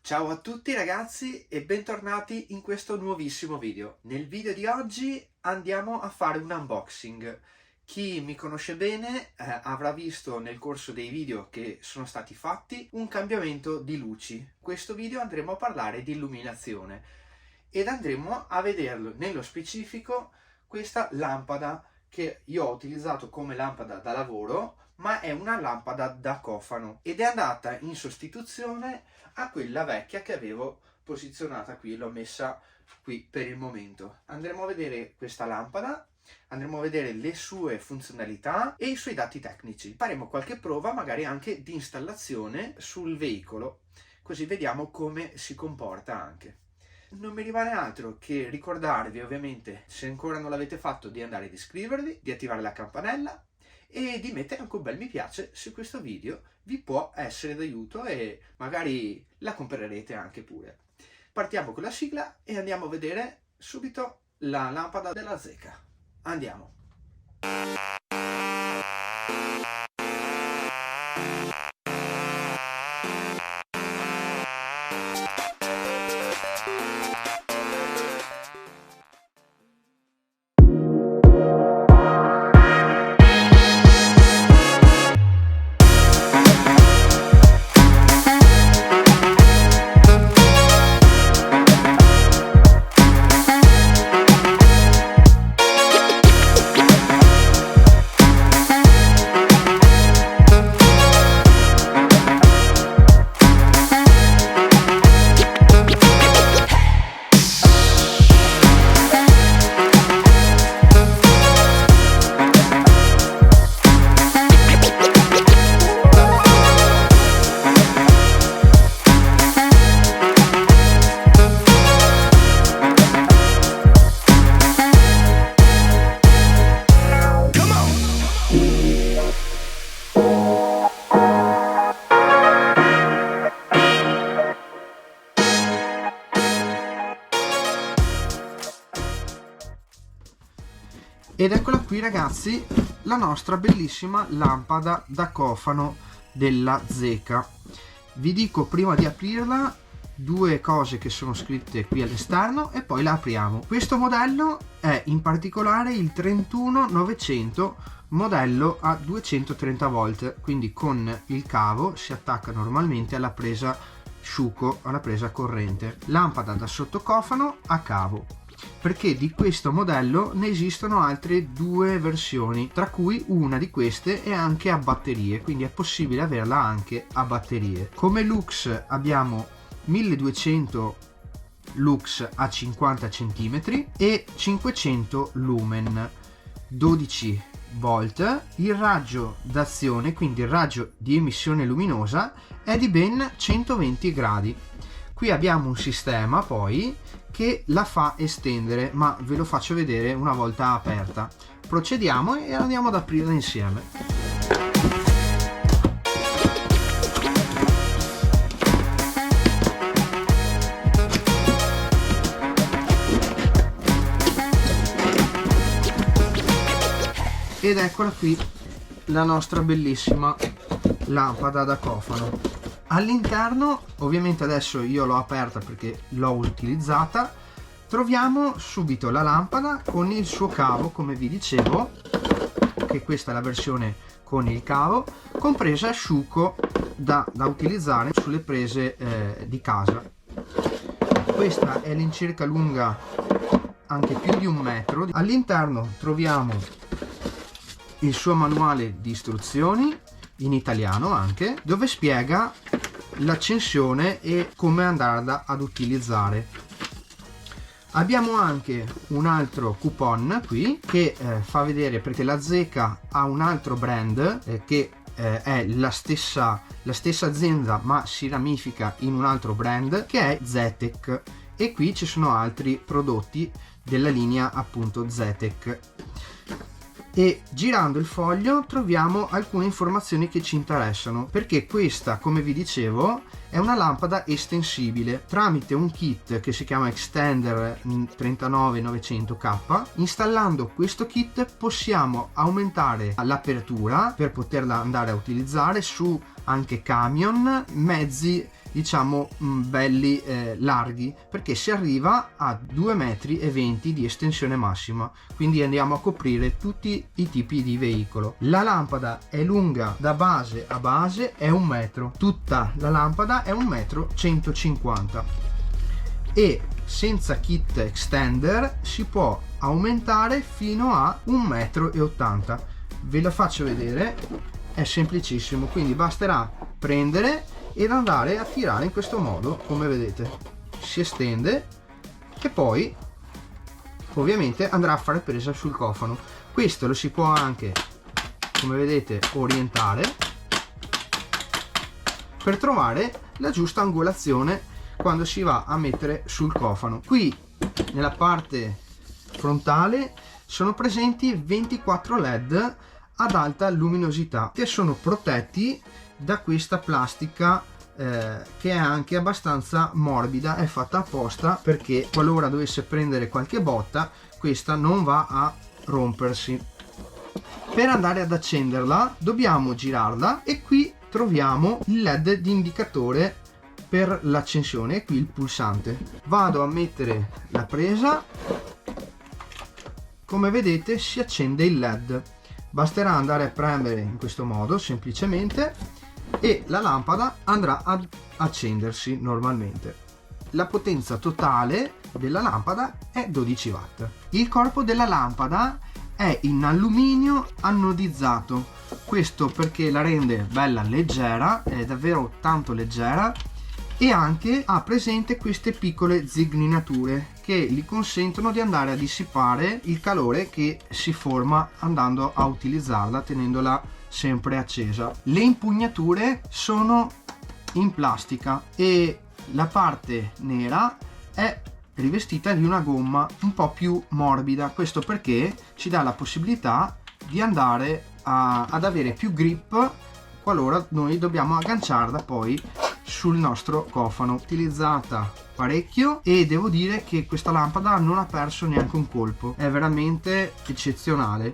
Ciao a tutti ragazzi e bentornati in questo nuovissimo video. Nel video di oggi andiamo a fare un unboxing. Chi mi conosce bene avrà visto nel corso dei video che sono stati fatti un cambiamento di luci. In questo video andremo a parlare di illuminazione ed andremo a vederlo nello specifico questa lampada che io ho utilizzato come lampada da lavoro, ma è una lampada da cofano ed è andata in sostituzione a quella vecchia che avevo posizionata qui, l'ho messa qui per il momento. Andremo a vedere questa lampada, andremo a vedere le sue funzionalità e i suoi dati tecnici. Faremo qualche prova magari anche di installazione sul veicolo, così vediamo come si comporta anche. Non mi rimane altro che ricordarvi, ovviamente, se ancora non l'avete fatto, di andare ad iscrivervi, di attivare la campanella e di mettere anche un bel mi piace se questo video vi può essere d'aiuto e magari la comprerete anche pure. Partiamo con la sigla e andiamo a vedere subito la lampada della Zeca. Andiamo! Ed eccola qui ragazzi, la nostra bellissima lampada da cofano della Zeca. Vi dico prima di aprirla due cose che sono scritte qui all'esterno e poi la apriamo. Questo modello è in particolare il 31900 modello a 230 volt, quindi con il cavo si attacca normalmente alla presa Sciuco, alla presa corrente. Lampada da sottocofano a cavo, perché di questo modello ne esistono altre due versioni, tra cui una di queste è anche a batterie, quindi è possibile averla anche a batterie. Come lux abbiamo 1200 lux a 50 cm e 500 lumen, 12 volt. Il raggio d'azione, quindi il raggio di emissione luminosa, è di ben 120 gradi. Qui abbiamo un sistema poi che la fa estendere, ma ve lo faccio vedere una volta aperta. Procediamo e andiamo ad aprirla insieme. Ed eccola qui la nostra bellissima lampada da cofano. All'interno, ovviamente adesso io l'ho aperta perché l'ho utilizzata, troviamo subito la lampada con il suo cavo, come vi dicevo, che questa è la versione con il cavo, compresa Sciuco da utilizzare sulle prese di casa. Questa è all'incirca lunga anche più di 1 metro. All'interno troviamo il suo manuale di istruzioni, in italiano anche, dove spiega l'accensione e come andarla ad utilizzare. Abbiamo anche un altro coupon qui che fa vedere, perché la Zeca ha un altro brand che è la stessa azienda ma si ramifica in un altro brand che è Zetec, e qui ci sono altri prodotti della linea appunto Zetec. E girando il foglio troviamo alcune informazioni che ci interessano, perché questa, come vi dicevo, è una lampada estensibile tramite un kit che si chiama Extender 39900K. Installando questo kit possiamo aumentare l'apertura per poterla andare a utilizzare su anche camion, mezzi diciamo belli larghi, perché si arriva a 2,20 m di estensione massima, quindi andiamo a coprire tutti i tipi di veicolo. La lampada è lunga da base a base, è 1 metro, tutta la lampada è 1,150 m e senza kit extender si può aumentare fino a 1,80 m. Ve la faccio vedere, è semplicissimo, quindi basterà prendere ed andare a tirare in questo modo, come vedete si estende e poi ovviamente andrà a fare presa sul cofano. Questo lo si può anche, come vedete, orientare per trovare la giusta angolazione quando si va a mettere sul cofano. Qui nella parte frontale sono presenti 24 LED ad alta luminosità che sono protetti da questa plastica che è anche abbastanza morbida, è fatta apposta perché qualora dovesse prendere qualche botta questa non va a rompersi. Per andare ad accenderla dobbiamo girarla e qui troviamo il LED di indicatore per l'accensione e qui il pulsante. Vado a mettere la presa, come vedete si accende il LED. Basterà andare a premere in questo modo semplicemente e la lampada andrà ad accendersi normalmente. La potenza totale della lampada è 12 watt. Il corpo della lampada è in alluminio anodizzato, questo perché la rende bella leggera, è davvero tanto leggera, e anche ha presente queste piccole zigrinature che gli consentono di andare a dissipare il calore che si forma andando a utilizzarla tenendola sempre accesa. Le impugnature sono in plastica e la parte nera è rivestita di una gomma un po' più morbida, questo perché ci dà la possibilità di andare ad avere più grip qualora noi dobbiamo agganciarla poi sul nostro cofano. Utilizzata parecchio e devo dire che questa lampada non ha perso neanche un colpo, è veramente eccezionale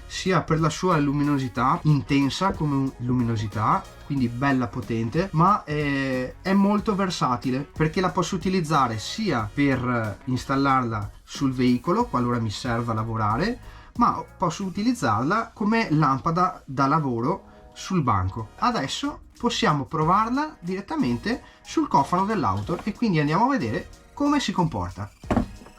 sia per la sua luminosità, intensa come luminosità, quindi bella potente, ma è molto versatile perché la posso utilizzare sia per installarla sul veicolo qualora mi serva lavorare, ma posso utilizzarla come lampada da lavoro sul banco. Adesso possiamo provarla direttamente sul cofano dell'auto e quindi andiamo a vedere come si comporta.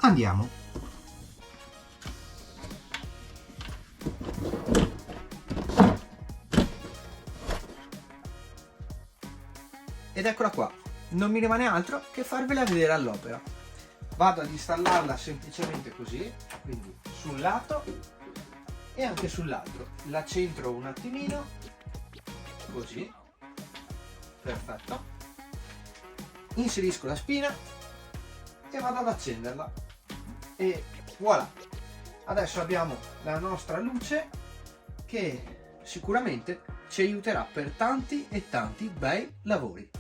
Andiamo. Ed eccola qua, non mi rimane altro che farvela vedere all'opera. Vado ad installarla semplicemente così, quindi sul lato e anche sull'altro. La centro un attimino, così, perfetto. Inserisco la spina e vado ad accenderla e voilà. Adesso abbiamo la nostra luce che sicuramente ci aiuterà per tanti e tanti bei lavori.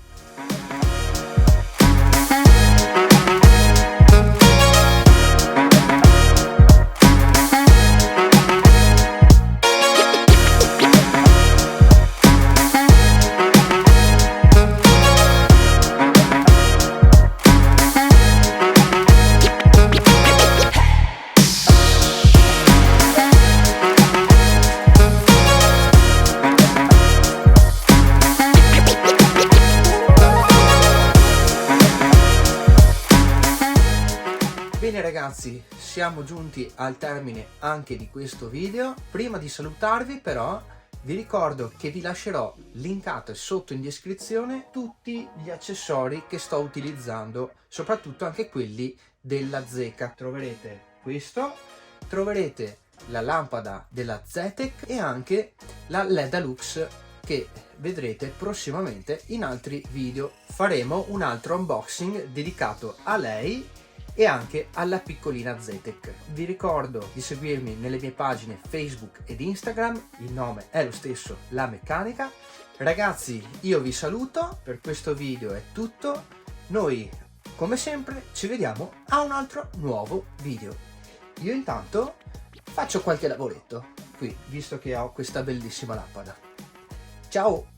Bene ragazzi, siamo giunti al termine anche di questo video. Prima di salutarvi però vi ricordo che vi lascerò linkate sotto in descrizione tutti gli accessori che sto utilizzando, soprattutto anche quelli della Zeca. Troverete questo, troverete la lampada della Zetec e anche la Ledalux che vedrete prossimamente in altri video. Faremo un altro unboxing dedicato a lei e anche alla piccolina Zetec. Vi ricordo di seguirmi nelle mie pagine Facebook ed Instagram, il nome è lo stesso, La Meccanica. Ragazzi, io vi saluto, per questo video è tutto, noi come sempre ci vediamo a un altro nuovo video. Io intanto faccio qualche lavoretto qui, visto che ho questa bellissima lampada. Ciao!